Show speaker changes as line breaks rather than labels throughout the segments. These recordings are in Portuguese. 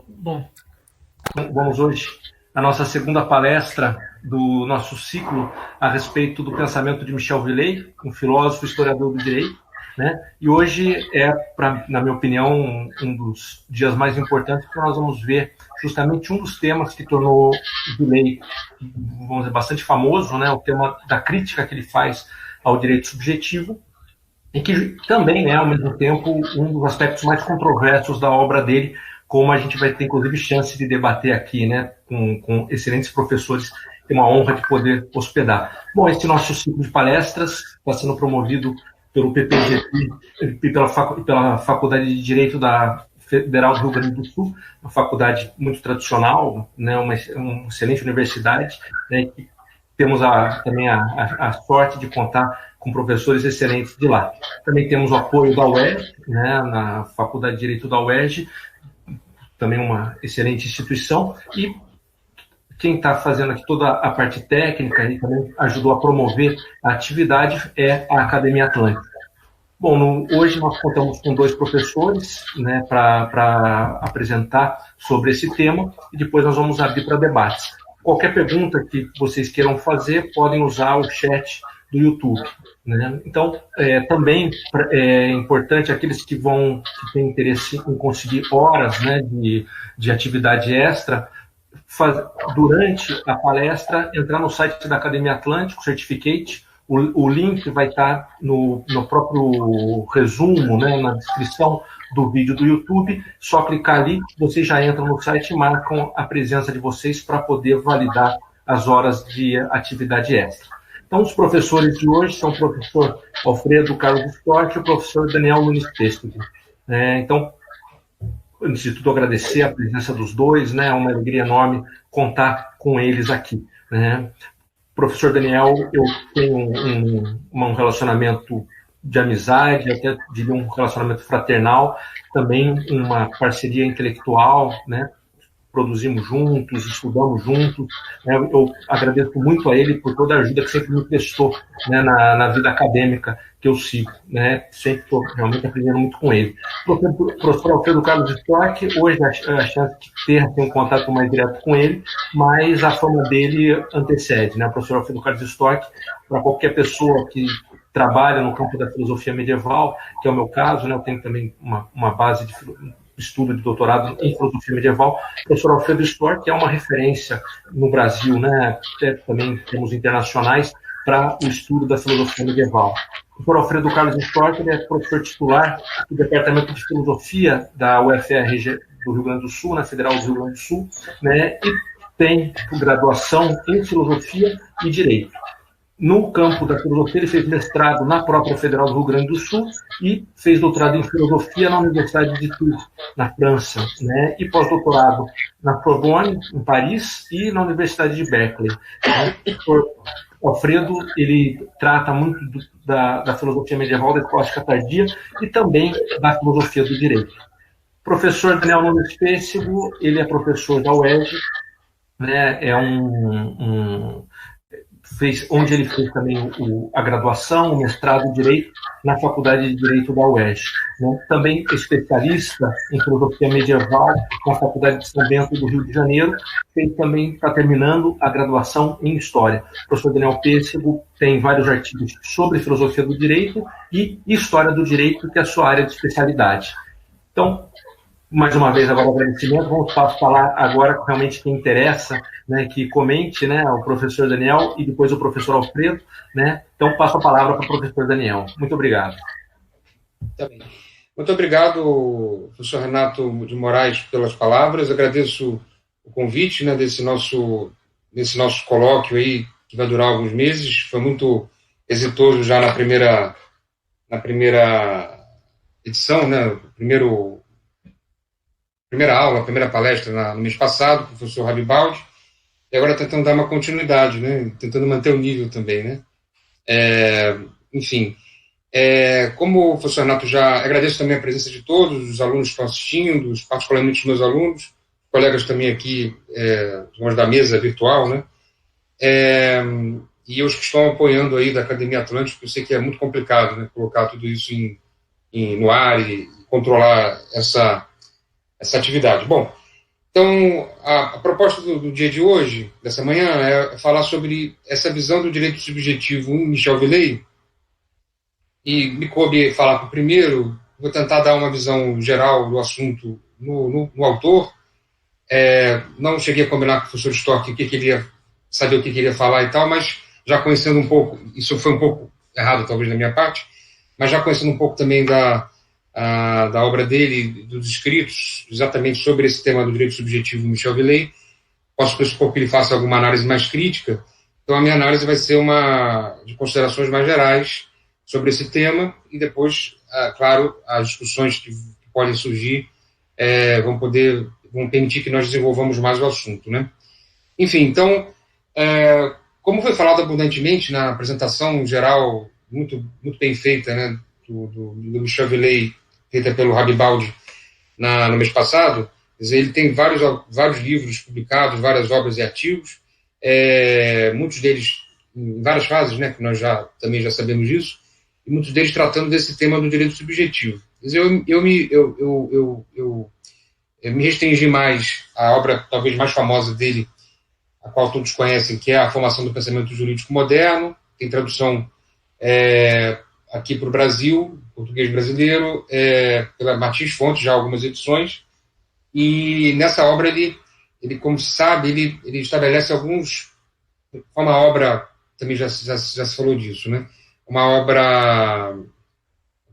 Bom, vamos hoje à nossa segunda palestra do nosso ciclo a respeito do pensamento de Michel Villey, um filósofo historiador do direito, né? E hoje na minha opinião, um dos dias mais importantes, porque nós vamos ver justamente um dos temas que tornou Villey, vamos dizer, bastante famoso, né? O tema da crítica que ele faz ao direito subjetivo, e que também é, ao mesmo tempo, um dos aspectos mais controversos da obra dele, como a gente vai ter, inclusive, chance de debater aqui, né, com excelentes professores, é uma honra de poder hospedar. Bom, esse nosso ciclo de palestras está sendo promovido pelo PPGT e pela Faculdade de Direito da Federal do Rio Grande do Sul, uma faculdade muito tradicional, né, uma excelente universidade, né, que temos também a sorte de contar com professores excelentes de lá. Também temos o apoio da UERJ, né, na Faculdade de Direito da UERJ, também uma excelente instituição, e quem está fazendo aqui toda a parte técnica e também ajudou a promover a atividade é a Academia Atlântica. Bom, hoje nós contamos com 2 professores, né, para apresentar sobre esse tema, e depois nós vamos abrir para debates. Qualquer pergunta que vocês queiram fazer, podem usar o chat do YouTube, né? Então, também é importante aqueles que têm interesse em conseguir horas, né, de atividade extra, durante a palestra, entrar no site da Academia Atlântico, Certificate, o link vai estar no próprio resumo, né, na descrição do vídeo do YouTube, só clicar ali, vocês já entram no site e marcam a presença de vocês para poder validar as horas de atividade extra. Então, os professores de hoje são o professor Alfredo Carlos Storch e o professor Daniel Nunes Pêssego. Então, antes de tudo, agradecer a presença dos dois, né? É uma alegria enorme contar com eles aqui, né? Professor Daniel, eu tenho um relacionamento de amizade, até diria um relacionamento fraternal, também uma parceria intelectual, né? Produzimos juntos, estudamos juntos, né? Eu agradeço muito a ele por toda a ajuda que sempre me prestou, né, na vida acadêmica que eu sigo, né? Sempre estou realmente aprendendo muito com ele. O professor Alfredo Carlos Storch, hoje a chance de ter um contato mais direto com ele, mas a fama dele antecede, né? O professor Alfredo Carlos Storch, para qualquer pessoa que trabalha no campo da filosofia medieval, que é o meu caso, né? Eu tenho também uma base de estudo de doutorado em filosofia medieval, o professor Alfredo Storch, que é uma referência no Brasil, né? Também temos internacionais para o estudo da filosofia medieval. O professor Alfredo Carlos Storch, ele é professor titular do Departamento de Filosofia da UFRJ do Rio Grande do Sul, na Federal do Rio Grande do Sul, né? E tem graduação em filosofia e direito. No campo da filosofia, ele fez mestrado na própria Federal do Rio Grande do Sul e fez doutorado em filosofia na Universidade de Tours, na França, né? E pós-doutorado na Sorbonne, em Paris, e na Universidade de Berkeley. O Alfredo, ele trata muito da filosofia medieval, da escolástica tardia e também da filosofia do direito. O professor Daniel Nunes Pêssego, ele é professor da UERJ, né? Onde ele fez também a graduação, o mestrado em Direito na Faculdade de Direito da UERJ. Né? Também especialista em filosofia medieval na Faculdade de São Bento do Rio de Janeiro, também está terminando a graduação em História. O professor Daniel Pêssego tem vários artigos sobre filosofia do direito e História do Direito, que é a sua área de especialidade. Então, mais uma vez, agora agradecimento. Vamos falar agora com realmente quem interessa, né, que comente, né, o professor Daniel e depois o professor Alfredo, né? Então, passo a palavra para o professor Daniel. Muito obrigado.
Tá bem. Muito obrigado, professor Renato de Moraes, pelas palavras. Agradeço o convite, né, desse nosso colóquio aí, que vai durar alguns meses. Foi muito exitoso já na primeira edição, né, primeira aula, primeira palestra no mês passado, com o professor Rabibaldi, e agora tentando dar uma continuidade, né, tentando manter o nível também, né. Enfim, como o professor Renato já... Agradeço também a presença de todos os alunos que estão assistindo, particularmente os meus alunos, colegas também aqui, da mesa virtual, né, e os que estão apoiando aí da Academia Atlântica, que eu sei que é muito complicado, né, colocar tudo isso no ar e controlar essa atividade. Bom, Então, a proposta do dia de hoje, dessa manhã, é falar sobre essa visão do direito subjetivo em Michel Villey, e me coube falar para o primeiro, vou tentar dar uma visão geral do assunto no autor. Não cheguei a combinar com o professor Storck o que queria saber o que queria falar e tal, mas já conhecendo um pouco, isso foi um pouco errado talvez da minha parte, mas já conhecendo um pouco também da obra dele, dos escritos, exatamente sobre esse tema do direito subjetivo Michel Villey, posso pressupor que ele faça alguma análise mais crítica, então a minha análise vai ser uma de considerações mais gerais sobre esse tema, e depois, claro, as discussões que podem surgir vão permitir que nós desenvolvamos mais o assunto, né? Enfim, então, como foi falado abundantemente na apresentação geral, muito, muito bem feita, né, do Michel Villey, feita pelo Rabibaldi no mês passado, quer dizer, ele tem vários livros publicados, várias obras e artigos, muitos deles em várias fases, né, que nós também já sabemos disso, e muitos deles tratando desse tema do direito subjetivo. Quer dizer, eu me restringi mais à obra talvez mais famosa dele, a qual todos conhecem, que é A Formação do Pensamento Jurídico Moderno, tem tradução aqui para o Brasil, português brasileiro, pela Martins Fontes, já algumas edições, e nessa obra ele como se sabe, ele estabelece uma obra, também já se falou disso, né? Uma obra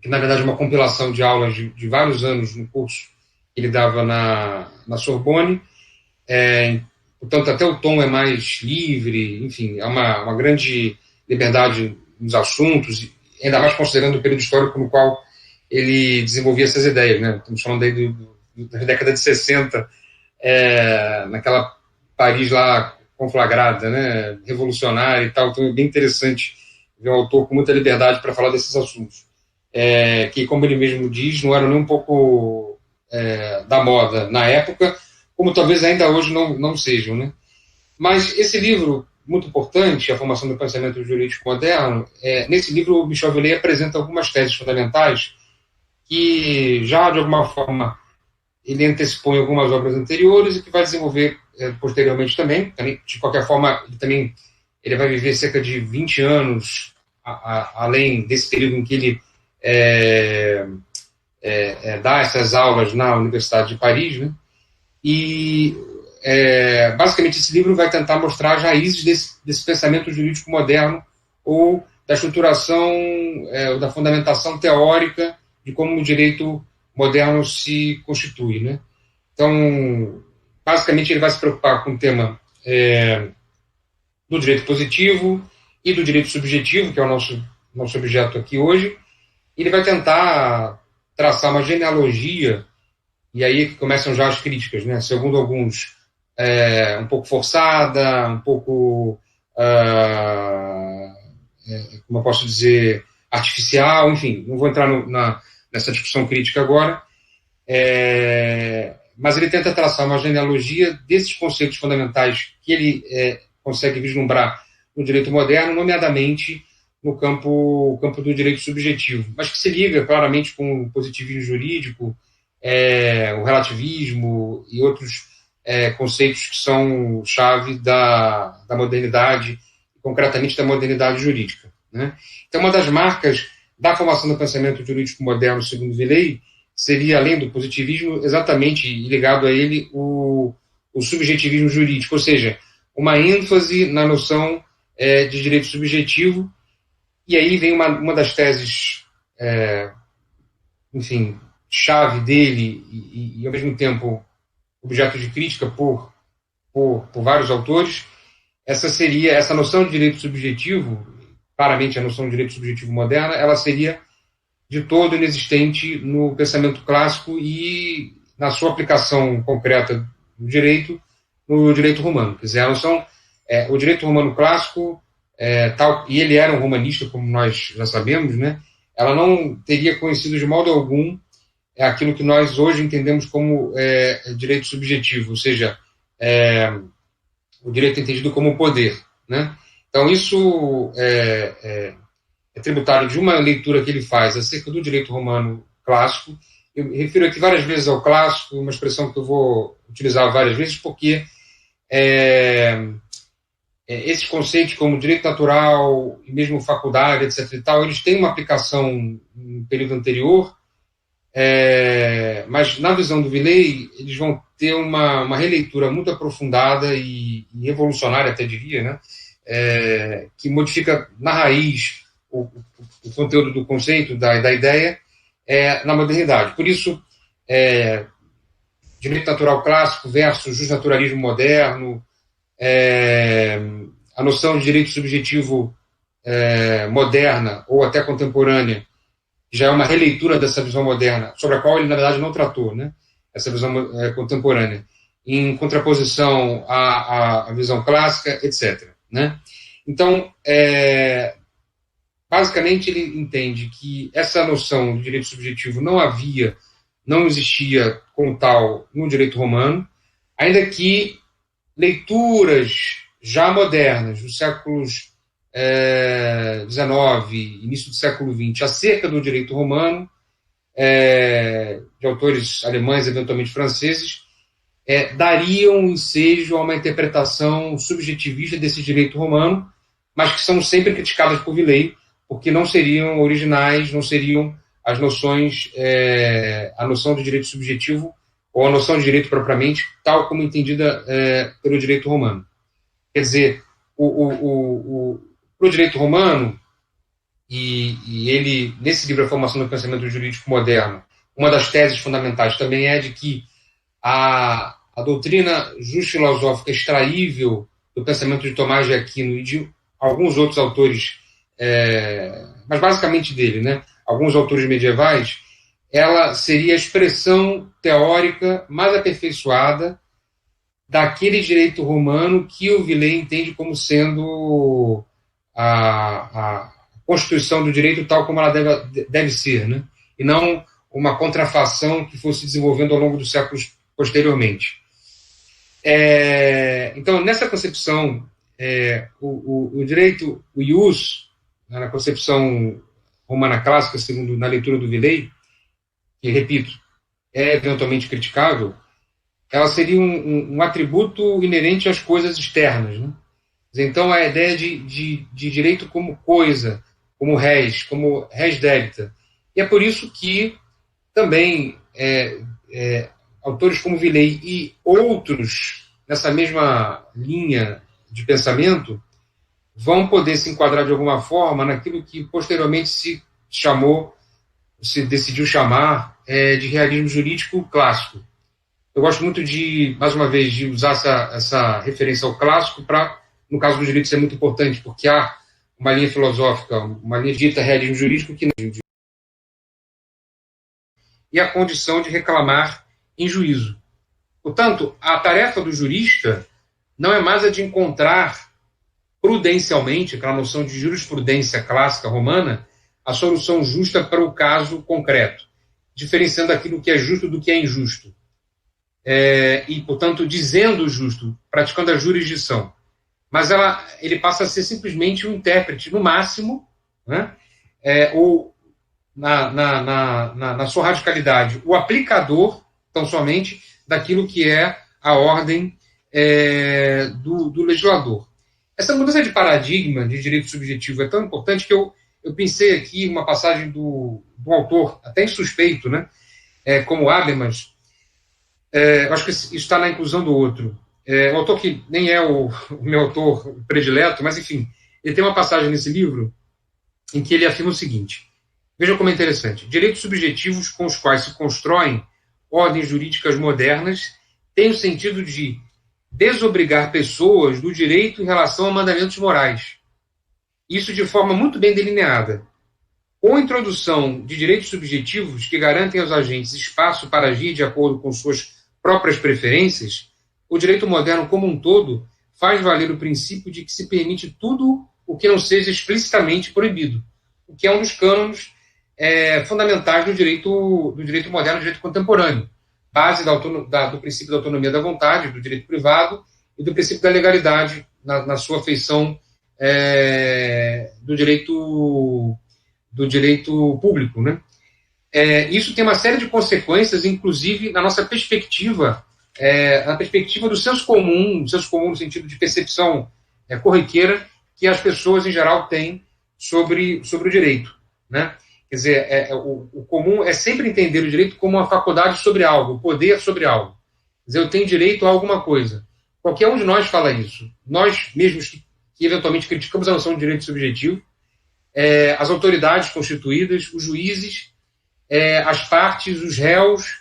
que, na verdade, é uma compilação de aulas de vários anos no curso que ele dava na Sorbonne. Portanto, até o tom é mais livre, enfim, há uma grande liberdade nos assuntos, ainda mais considerando o período histórico no qual ele desenvolvia essas ideias, né? Estamos falando aí da década de 60, naquela Paris lá conflagrada, né? Revolucionária e tal, então é bem interessante ver um autor com muita liberdade para falar desses assuntos, que, como ele mesmo diz, não eram nem um pouco da moda na época, como talvez ainda hoje não sejam, né? Mas esse livro, muito importante, A Formação do Pensamento Jurídico Moderno, nesse livro o Michel Villey apresenta algumas teses fundamentais que já, de alguma forma, ele antecipou em algumas obras anteriores e que vai desenvolver posteriormente também. De qualquer forma, ele vai viver cerca de 20 anos além desse período em que ele dá essas aulas na Universidade de Paris, né? E basicamente esse livro vai tentar mostrar as raízes desse pensamento jurídico moderno, ou da estruturação, da fundamentação teórica de como o direito moderno se constitui, né? Então, basicamente ele vai se preocupar com o tema do direito positivo e do direito subjetivo, que é o nosso objeto aqui hoje. Ele vai tentar traçar uma genealogia, e aí que começam já as críticas, né? Segundo alguns, um pouco forçada, um pouco, como eu posso dizer, artificial, enfim, não vou entrar nessa discussão crítica agora, mas ele tenta traçar uma genealogia desses conceitos fundamentais que ele consegue vislumbrar no direito moderno, nomeadamente no campo do direito subjetivo, mas que se liga claramente com o positivismo jurídico, o relativismo e outros conceitos que são chave da modernidade, concretamente da modernidade jurídica, né? Então, uma das marcas da formação do pensamento jurídico moderno, segundo Villey, seria, além do positivismo, exatamente ligado a ele o subjetivismo jurídico, ou seja, uma ênfase na noção de direito subjetivo. E aí vem uma das teses, enfim, chave dele e ao mesmo tempo objeto de crítica por vários autores. Essa noção de direito subjetivo, claramente a noção de direito subjetivo moderna, ela seria de todo inexistente no pensamento clássico e na sua aplicação concreta do direito, no direito romano. Quer dizer, a noção, o direito romano clássico, e ele era um romanista, como nós já sabemos, né? Ela não teria conhecido de modo algum aquilo que nós hoje entendemos como direito subjetivo, ou seja, o direito entendido como poder, né? Então, isso é tributário de uma leitura que ele faz acerca do direito romano clássico, eu refiro aqui várias vezes ao clássico, uma expressão que eu vou utilizar várias vezes, porque esses conceitos como direito natural e mesmo faculdade, etc. e tal, eles têm uma aplicação no período anterior, mas na visão do Villey, eles vão ter uma releitura muito aprofundada e revolucionária, até diria, né? Que modifica na raiz o conteúdo do conceito, da ideia, na modernidade. Por isso, direito natural clássico versus justnaturalismo moderno, a noção de direito subjetivo moderna ou até contemporânea já é uma releitura dessa visão moderna, sobre a qual ele, na verdade, não tratou, né? Essa visão contemporânea, em contraposição à visão clássica, etc. Né? Então, basicamente, ele entende que essa noção de direito subjetivo não existia como tal no direito romano, ainda que leituras já modernas, dos séculos XIX, início do século XX, acerca do direito romano, de autores alemães, eventualmente franceses, dariam ensejo a uma interpretação subjetivista desse direito romano, mas que são sempre criticadas por Villey, porque não seriam originais, não seriam as noções, a noção de direito subjetivo ou a noção de direito propriamente, tal como entendida pelo direito romano. Quer dizer, para o direito romano, e ele, nesse livro A Formação do Pensamento Jurídico Moderno, uma das teses fundamentais também é de que a doutrina justo-filosófica extraível do pensamento de Tomás de Aquino e de alguns outros autores, mas basicamente dele, né, alguns autores medievais, ela seria a expressão teórica mais aperfeiçoada daquele direito romano que o Villey entende como sendo a constituição do direito tal como ela deve ser, né? E não uma contrafação que fosse desenvolvendo ao longo dos séculos posteriormente. Então, nessa concepção, o direito, o ius, na concepção romana clássica, segundo na leitura do Villey, que, repito, é eventualmente criticável, ela seria um atributo inerente às coisas externas, né? Então, a ideia de direito como coisa, como res debita. E é por isso que também autores como Villey e outros nessa mesma linha de pensamento vão poder se enquadrar de alguma forma naquilo que posteriormente se decidiu chamar de realismo jurídico clássico. Eu gosto muito mais uma vez, de usar essa referência ao clássico para, no caso do direito, isso é muito importante, porque há uma linha filosófica, uma linha dita realismo jurídico que não. E a condição de reclamar em juízo. Portanto, a tarefa do jurista não é mais a de encontrar prudencialmente, aquela noção de jurisprudência clássica romana, a solução justa para o caso concreto, diferenciando aquilo que é justo do que é injusto. E, portanto, dizendo o justo, praticando a jurisdição. Mas ele passa a ser simplesmente um intérprete, no máximo, né? Ou, na sua radicalidade, o aplicador, tão somente, daquilo que é a ordem do legislador. Essa mudança de paradigma de direito subjetivo é tão importante que eu pensei aqui uma passagem do autor, até insuspeito, né? Como Habermas. Acho que isso está na inclusão do outro. Um autor que nem é o meu autor predileto, mas, enfim, ele tem uma passagem nesse livro em que ele afirma o seguinte: veja como é interessante. Direitos subjetivos com os quais se constroem ordens jurídicas modernas têm o sentido de desobrigar pessoas do direito em relação a mandamentos morais. Isso de forma muito bem delineada. Com a introdução de direitos subjetivos que garantem aos agentes espaço para agir de acordo com suas próprias preferências, o direito moderno como um todo faz valer o princípio de que se permite tudo o que não seja explicitamente proibido, o que é um dos cânones fundamentais do direito moderno, do direito contemporâneo, base do princípio da autonomia da vontade, do direito privado e do princípio da legalidade na sua feição do direito público, né? Isso tem uma série de consequências, inclusive na nossa perspectiva, na perspectiva do senso comum no sentido de percepção corriqueira que as pessoas em geral têm sobre o direito, né? Quer dizer, o comum é sempre entender o direito como uma faculdade sobre algo, o poder sobre algo. Quer dizer, eu tenho direito a alguma coisa. Qualquer um de nós fala isso. Nós mesmos que eventualmente criticamos a noção de direito subjetivo, as autoridades constituídas, os juízes, as partes, os réus,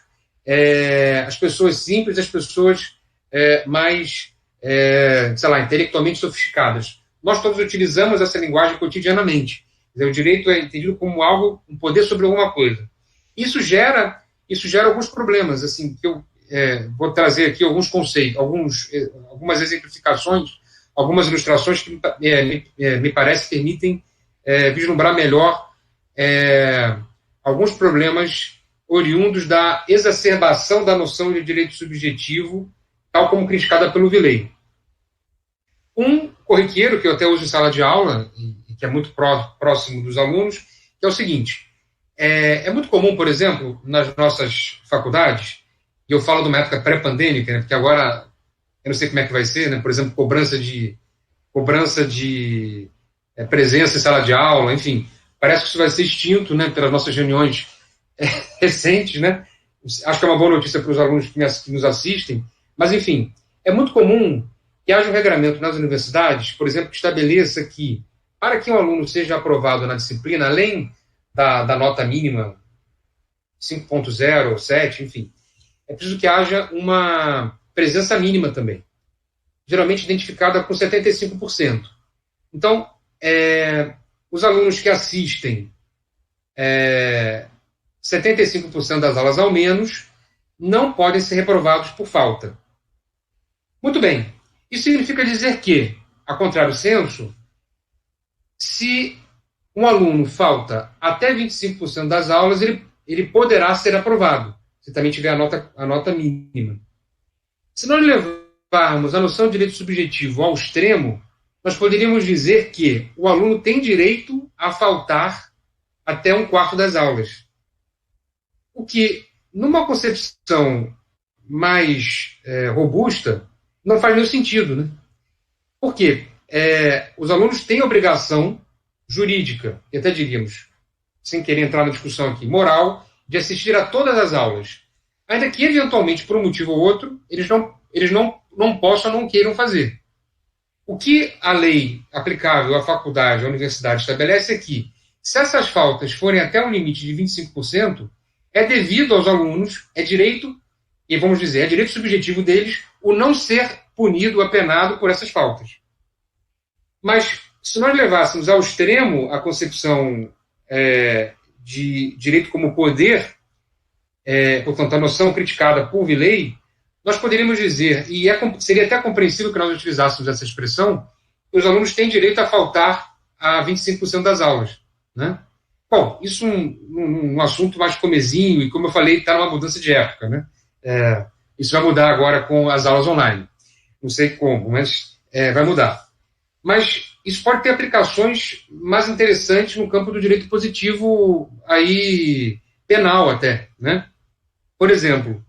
as pessoas simples, as pessoas mais, intelectualmente sofisticadas. Nós todos utilizamos essa linguagem cotidianamente. O direito é entendido como algo, um poder sobre alguma coisa. Isso gera alguns problemas, assim, que eu vou trazer aqui alguns conceitos, algumas exemplificações, algumas ilustrações que me parece permitem vislumbrar melhor alguns problemas oriundos da exacerbação da noção de direito subjetivo, tal como criticada pelo Villei. Um corriqueiro que eu até uso em sala de aula, e que é muito próximo dos alunos, que é o seguinte: é muito comum, por exemplo, nas nossas faculdades, e eu falo de uma época pré-pandêmica, né, porque agora eu não sei como é que vai ser, né, por exemplo, cobrança de presença em sala de aula, enfim, parece que isso vai ser extinto, né, pelas nossas reuniões recentes, né? Acho que é uma boa notícia para os alunos que nos assistem, mas, enfim, é muito comum que haja um regramento nas universidades, por exemplo, que estabeleça que, para que um aluno seja aprovado na disciplina, além da nota mínima 5.0, 7, enfim, é preciso que haja uma presença mínima também, geralmente identificada com 75%. Então, os alunos que assistem 75% das aulas ao menos não podem ser reprovados por falta. Muito bem. Isso significa dizer que, a contrário senso, se um aluno falta até 25% das aulas, ele poderá ser aprovado, se também tiver a nota mínima. Se nós levarmos a noção de direito subjetivo ao extremo, nós poderíamos dizer que o aluno tem direito a faltar até 1/4 das aulas. O que, numa concepção mais robusta, não faz nenhum sentido, né? Por quê? Os alunos têm obrigação jurídica, e até diríamos, sem querer entrar na discussão aqui, moral, de assistir a todas as aulas. Ainda que, eventualmente, por um motivo ou outro, eles não possam ou não queiram fazer. O que a lei aplicável à faculdade, à universidade, estabelece é que, se essas faltas forem até um limite de 25%, é devido aos alunos, é direito, e vamos dizer, é direito subjetivo deles o não ser punido, apenado por essas faltas. Mas, se nós levássemos ao extremo a concepção de direito como poder, portanto, a noção criticada por Villei, nós poderíamos dizer, e seria até compreensível que nós utilizássemos essa expressão, que os alunos têm direito a faltar a 25% das aulas, né? Bom, isso um assunto mais comezinho, e como eu falei, está numa mudança de época, né? Isso vai mudar agora com as aulas online. Não sei como, mas vai mudar. Mas isso pode ter aplicações mais interessantes no campo do direito positivo, aí, penal até, né? Por exemplo,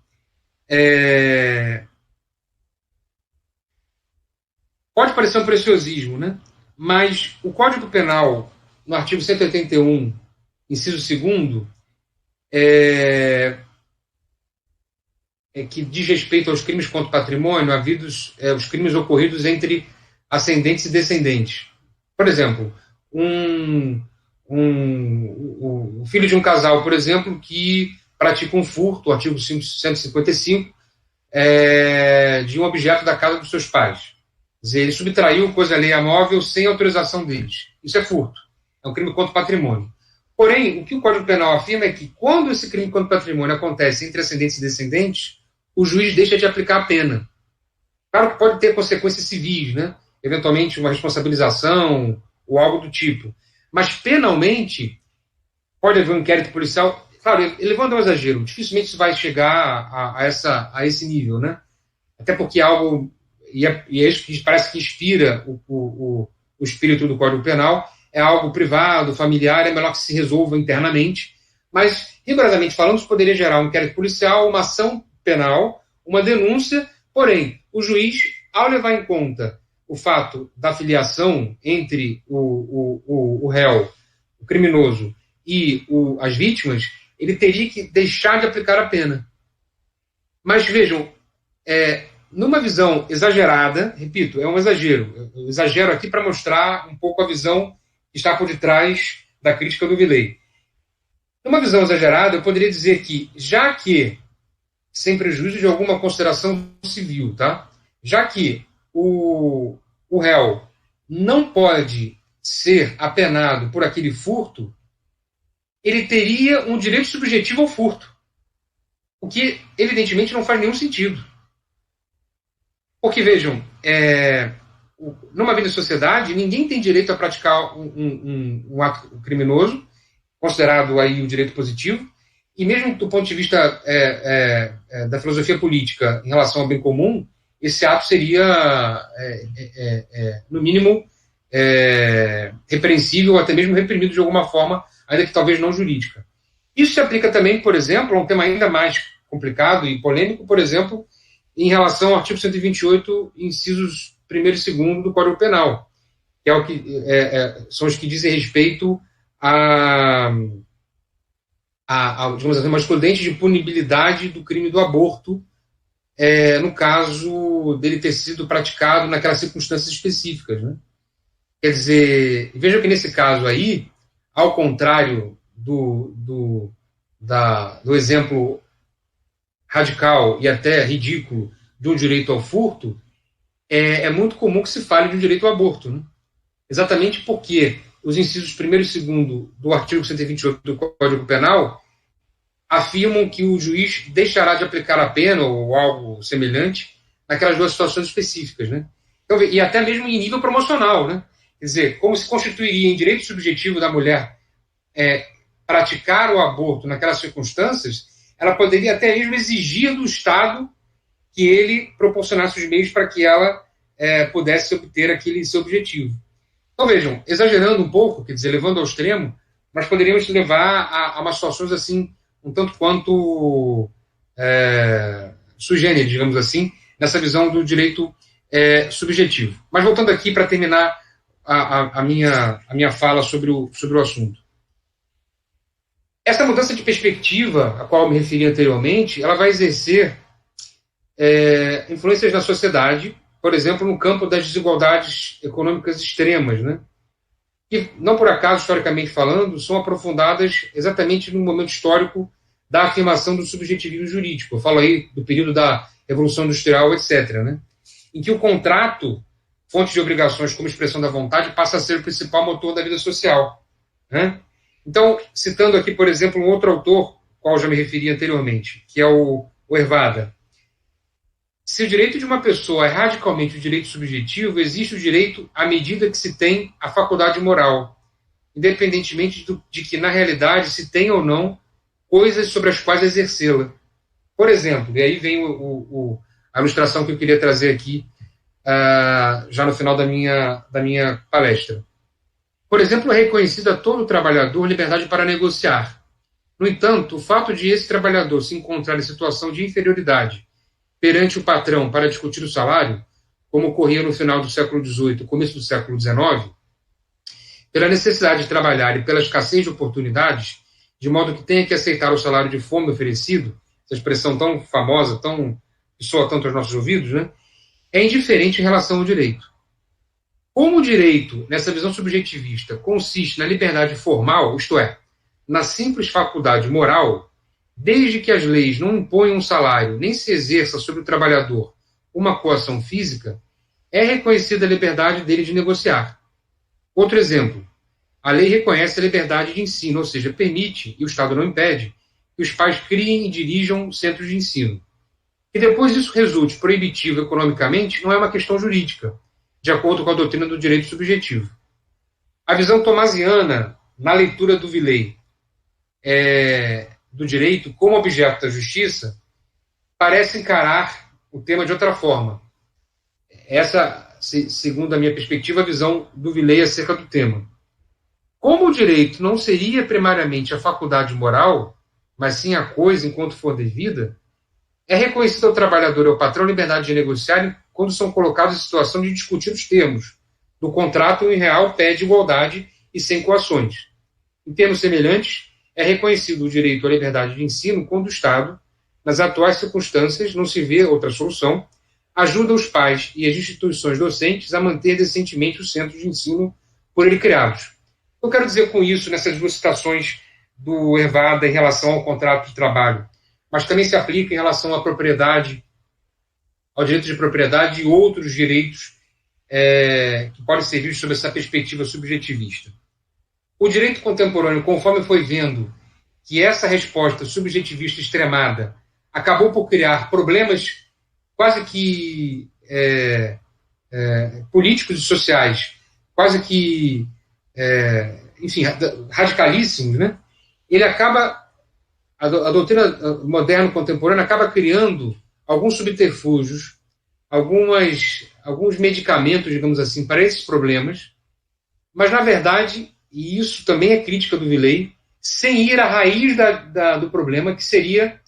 pode parecer um preciosismo, né? Mas o Código Penal, no artigo 181, inciso 2º, que diz respeito aos crimes contra o patrimônio, havidos os crimes ocorridos entre ascendentes e descendentes. Por exemplo, o filho de um casal, por exemplo, que pratica um furto, o artigo 155, de um objeto da casa dos seus pais. Quer dizer, ele subtraiu coisa alheia móvel sem autorização deles. Isso é furto. É um crime contra o patrimônio. Porém, o que o Código Penal afirma é que, quando esse crime contra o patrimônio acontece entre ascendentes e descendentes, o juiz deixa de aplicar a pena. Claro que pode ter consequências civis, né? Eventualmente uma responsabilização ou algo do tipo. Mas, penalmente, pode haver um inquérito policial. Claro, elevando ao exagero, dificilmente isso vai chegar a esse nível, né? Até porque algo, e é isso que parece que inspira o espírito do Código Penal, é algo privado, familiar, é melhor que se resolva internamente, Mas, rigorosamente falando, isso poderia gerar um inquérito policial, uma ação penal, uma denúncia, porém, o juiz, ao levar em conta o fato da filiação entre o réu, o criminoso, e as vítimas, ele teria que deixar de aplicar a pena. Mas vejam, numa visão exagerada, repito, é um exagero. Eu exagero aqui para mostrar um pouco a visão que está por detrás da crítica do Viley. Numa visão exagerada, eu poderia dizer que, já que, sem prejuízo de alguma consideração civil, tá? Já que o réu não pode ser apenado por aquele furto, ele teria um direito subjetivo ao furto. O que, evidentemente, não faz nenhum sentido. Porque, vejam, numa vida de sociedade, ninguém tem direito a praticar um ato criminoso, considerado aí o direito positivo, e mesmo do ponto de vista da filosofia política em relação ao bem comum, esse ato seria, no mínimo, repreensível ou até mesmo reprimido de alguma forma, ainda que talvez não jurídica. Isso se aplica também, por exemplo, a um tema ainda mais complicado e polêmico, por exemplo, em relação ao artigo 128, incisos 1º e 2º do Código Penal, que são os que dizem respeito digamos assim, uma excludente de punibilidade do crime do aborto, no caso dele ter sido praticado naquelas circunstâncias específicas, né? Quer dizer, veja que nesse caso aí, ao contrário do exemplo radical e até ridículo de um direito ao furto, é muito comum que se fale de um direito ao aborto, né? Exatamente porque os incisos 1º e 2º do artigo 128 do Código Penal afirmam que o juiz deixará de aplicar a pena ou algo semelhante naquelas duas situações específicas, né? Então, e até mesmo em nível promocional, né? Quer dizer, como se constituiria em direito subjetivo da mulher praticar o aborto naquelas circunstâncias, ela poderia até mesmo exigir do Estado que ele proporcionasse os meios para que ela pudesse obter aquele seu objetivo. Então, vejam, exagerando um pouco, quer dizer, levando ao extremo, nós poderíamos levar a umas situações assim, um tanto quanto sui generis, digamos assim, nessa visão do direito subjetivo. Mas voltando aqui para terminar a minha fala sobre o assunto. Essa mudança de perspectiva, a qual eu me referi anteriormente, ela vai exercer influências na sociedade, por exemplo, no campo das desigualdades econômicas extremas, né? Que, não por acaso, historicamente falando, são aprofundadas exatamente no momento histórico da afirmação do subjetivismo jurídico. Eu falo aí do período da Revolução Industrial, etc., né? Em que o contrato, fonte de obrigações como expressão da vontade, passa a ser o principal motor da vida social, né? Então, citando aqui, por exemplo, um outro autor, ao qual já me referi anteriormente, que é o Hervada. Se o direito de uma pessoa é radicalmente o direito subjetivo, existe o direito à medida que se tem a faculdade moral, independentemente de que, na realidade, se tem ou não coisas sobre as quais exercê-la. Por exemplo, e aí vem a ilustração que eu queria trazer aqui, já no final da minha palestra. Por exemplo, é reconhecida a todo trabalhador liberdade para negociar. No entanto, o fato de esse trabalhador se encontrar em situação de inferioridade perante o patrão para discutir o salário, como ocorria no final do século XVIII, começo do século XIX, pela necessidade de trabalhar e pela escassez de oportunidades, de modo que tenha que aceitar o salário de fome oferecido, essa expressão tão famosa, que soa tanto aos nossos ouvidos, né, é indiferente em relação ao direito. Como o direito, nessa visão subjetivista, consiste na liberdade formal, isto é, na simples faculdade moral, desde que as leis não imponham um salário, nem se exerça sobre o trabalhador uma coação física, é reconhecida a liberdade dele de negociar. Outro exemplo, a lei reconhece a liberdade de ensino, ou seja, permite, e o Estado não impede, que os pais criem e dirijam centros de ensino. Que depois isso resulte proibitivo economicamente não é uma questão jurídica, de acordo com a doutrina do direito subjetivo. A visão tomasiana, na leitura do Viley, do direito como objeto da justiça, parece encarar o tema de outra forma. Essa, segundo a minha perspectiva, a visão do Viley acerca do tema. Como o direito não seria primariamente a faculdade moral, mas sim a coisa enquanto for devida, é reconhecido ao trabalhador e ao patrão a liberdade de negociar quando são colocados em situação de discutir os termos do contrato em real pé de igualdade e sem coações. Em termos semelhantes, é reconhecido o direito à liberdade de ensino quando o Estado, nas atuais circunstâncias, não se vê outra solução, ajuda os pais e as instituições docentes a manter decentemente os centros de ensino por ele criados. Eu quero dizer com isso, nessas duas citações do Evada em relação ao contrato de trabalho, mas também se aplica em relação à propriedade, ao direito de propriedade e outros direitos que podem ser vistos sob essa perspectiva subjetivista. O direito contemporâneo, conforme foi vendo que essa resposta subjetivista extremada acabou por criar problemas quase que políticos e sociais, quase que, enfim, radicalíssimos, né? Ele acaba, a doutrina moderna contemporânea acaba criando alguns subterfúgios, alguns medicamentos, digamos assim, para esses problemas, mas, na verdade, e isso também é crítica do Villei, sem ir à raiz do problema, que seria,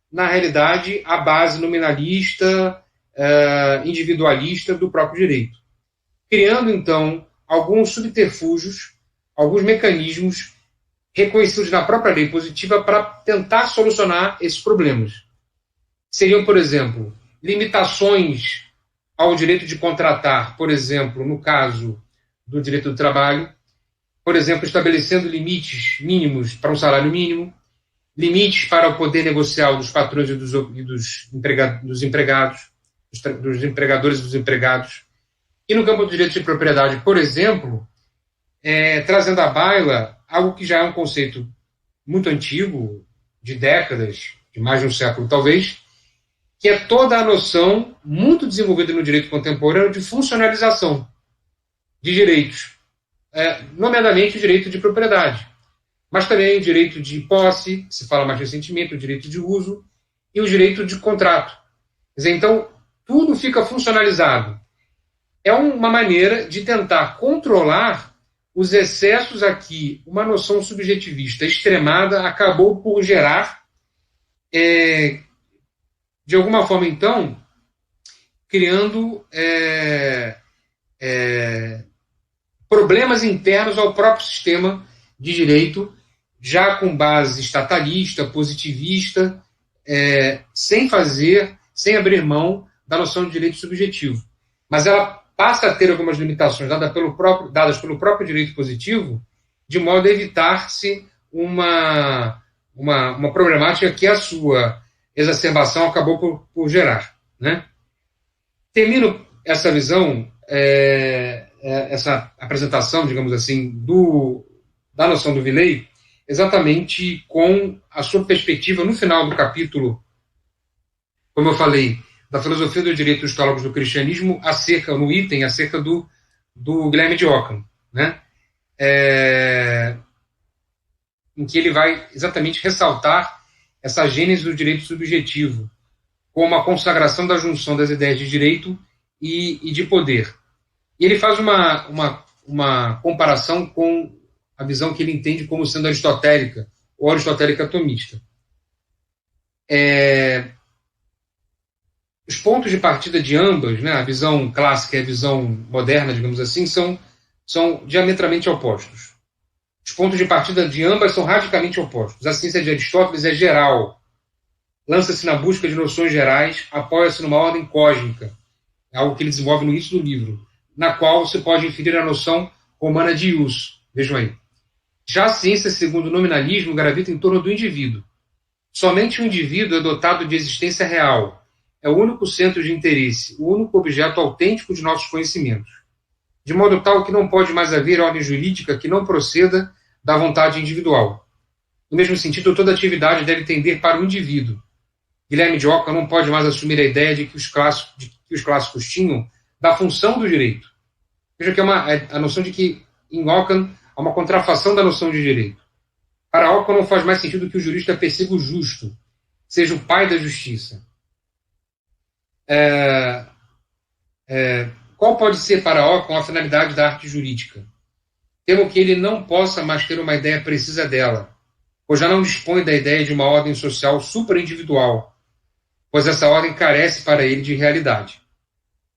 na realidade, a base nominalista, individualista do próprio direito. Criando, então, alguns subterfúgios, alguns mecanismos reconhecidos na própria lei positiva para tentar solucionar esses problemas. Seriam, por exemplo, limitações ao direito de contratar, por exemplo, no caso do direito do trabalho, por exemplo, estabelecendo limites mínimos para um salário mínimo, limites para o poder negocial dos patrões e dos empregadores e dos empregados. E no campo do direito de propriedade, por exemplo, trazendo à baila algo que já é um conceito muito antigo, de décadas, de mais de um século talvez, que é toda a noção, muito desenvolvida no direito contemporâneo, de funcionalização de direitos, nomeadamente o direito de propriedade, mas também o direito de posse, que se fala mais recentemente, o direito de uso e o direito de contrato. Quer dizer, então, tudo fica funcionalizado. É uma maneira de tentar controlar os excessos a que uma noção subjetivista extremada acabou por gerar, de alguma forma, então, criando problemas internos ao próprio sistema de direito, já com base estatalista, positivista, sem abrir mão da noção de direito subjetivo. Mas ela passa a ter algumas limitações dadas pelo próprio direito positivo, de modo a evitar-se uma problemática que a sua exacerbação acabou por gerar. Né? Termino essa visão, essa apresentação, digamos assim, da noção do Villei, exatamente com a sua perspectiva no final do capítulo, como eu falei, da filosofia do direito dos teólogos do cristianismo, no item acerca do Guilherme de Ockham, né? Em que ele vai exatamente ressaltar essa gênese do direito subjetivo, como a consagração da junção das ideias de direito e de poder. E ele faz uma comparação com a visão que ele entende como sendo aristotélica, ou aristotélica tomista. Os pontos de partida de ambas, né, a visão clássica e a visão moderna, digamos assim, são diametralmente opostos. Os pontos de partida de ambas são radicalmente opostos. A ciência de Aristóteles é geral, lança-se na busca de noções gerais, apoia-se numa ordem cósmica, algo que ele desenvolve no início do livro, na qual se pode inferir a noção romana de ius. Vejam aí. Já a ciência, segundo o nominalismo, gravita em torno do indivíduo. Somente o indivíduo é dotado de existência real. É o único centro de interesse, o único objeto autêntico de nossos conhecimentos. De modo tal que não pode mais haver ordem jurídica que não proceda da vontade individual. No mesmo sentido, toda atividade deve tender para o indivíduo. Guilherme de Ockham não pode mais assumir a ideia de que os clássicos tinham da função do direito. Veja que é a noção de que, em Ockham, há uma contrafação da noção de direito. Para Ockham não faz mais sentido que o jurista persiga o justo, seja o pai da justiça. Qual pode ser para Ockham a finalidade da arte jurídica? temo que ele não possa mais ter uma ideia precisa dela, pois já não dispõe da ideia de uma ordem social superindividual, pois essa ordem carece para ele de realidade.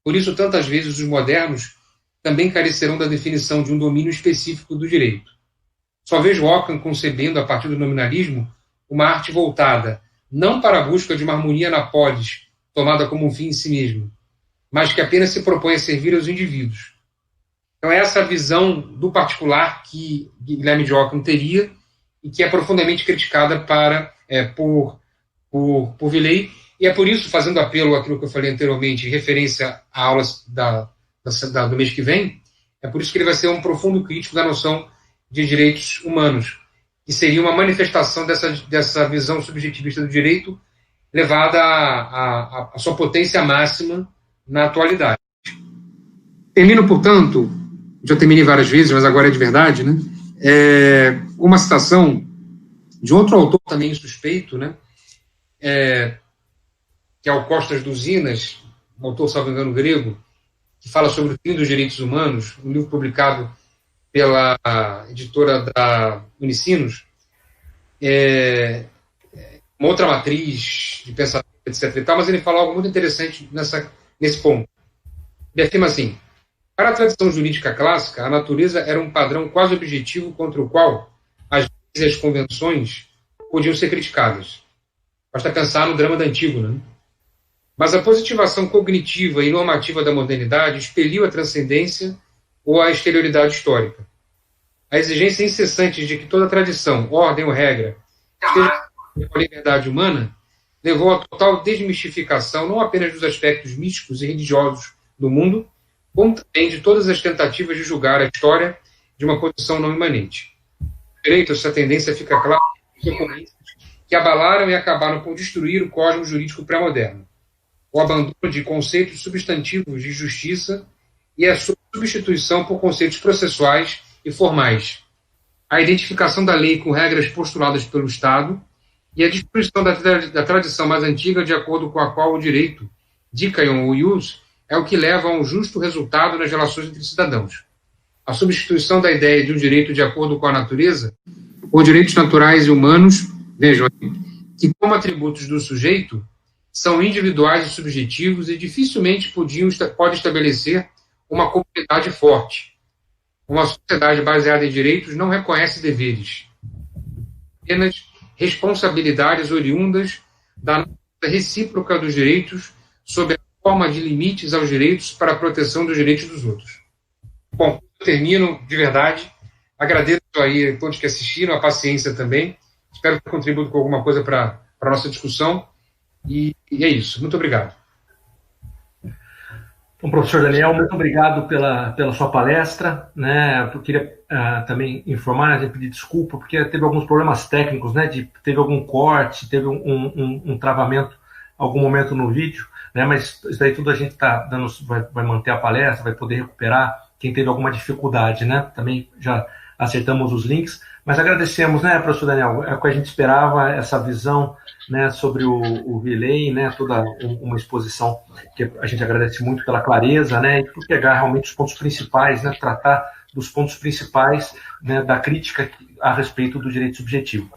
Por isso, tantas vezes, os modernos também carecerão da definição de um domínio específico do direito. Só vejo Ockham concebendo, a partir do nominalismo, uma arte voltada, não para a busca de uma harmonia na polis, tomada como um fim em si mesmo, mas que apenas se propõe a servir aos indivíduos. Então, essa visão do particular que Guilherme de Ockham teria e que é profundamente criticada por Villei, e é por isso, fazendo apelo àquilo que eu falei anteriormente, em referência a aulas do mês que vem, é por isso que ele vai ser um profundo crítico da noção de direitos humanos, que seria uma manifestação dessa visão subjetivista do direito levada à sua potência máxima na atualidade. Termino, portanto, já terminei várias vezes, mas agora é de verdade, né? Uma citação de outro autor também suspeito, né? Que é o Costas Douzinas, um autor, salvo engano, grego, que fala sobre o fim dos direitos humanos, um livro publicado pela editora da Unicinos, uma outra matriz de pensamento, etc. e tal, mas ele fala algo muito interessante nesse ponto. Ele afirma assim: para a tradição jurídica clássica, a natureza era um padrão quase objetivo contra o qual as leis e as convenções podiam ser criticadas. Basta pensar no drama da Antígona, né? Mas a positivação cognitiva e normativa da modernidade expeliu a transcendência ou a exterioridade histórica. A exigência incessante de que toda tradição, ordem ou regra esteja com a liberdade humana levou à total desmistificação não apenas dos aspectos místicos e religiosos do mundo, como também de todas as tentativas de julgar a história de uma posição não imanente. No direito, essa tendência fica clara que abalaram e acabaram por destruir o cosmos jurídico pré-moderno. O abandono de conceitos substantivos de justiça e a sua substituição por conceitos processuais e formais. A identificação da lei com regras postuladas pelo Estado e a destruição da tradição mais antiga de acordo com a qual o direito, dicaion ou ius, é o que leva a um justo resultado nas relações entre cidadãos. A substituição da ideia de um direito de acordo com a natureza por direitos naturais e humanos, vejam, que como atributos do sujeito, são individuais e subjetivos e dificilmente pode estabelecer uma comunidade forte. Uma sociedade baseada em direitos não reconhece deveres, apenas responsabilidades oriundas da recíproca dos direitos sob a forma de limites aos direitos para a proteção dos direitos dos outros. Bom, eu termino de verdade. Agradeço aí a todos que assistiram, a paciência também. Espero ter contribuído com alguma coisa para a nossa discussão. E é isso. Muito obrigado.
Bom, professor Daniel, muito obrigado pela sua palestra, né? Eu queria também informar, né, pedir desculpa, porque teve alguns problemas técnicos, né? Teve algum corte, teve um travamento algum momento no vídeo, né? Mas isso daí tudo a gente tá dando, vai manter a palestra, vai poder recuperar quem teve alguma dificuldade, né? Também já acertamos os links, mas agradecemos, né, professor Daniel? É o que a gente esperava, essa visão, né, sobre o Villei, né, toda uma exposição que a gente agradece muito pela clareza, né, e por pegar realmente os pontos principais, né, tratar dos pontos principais, né, da crítica a respeito do direito subjetivo.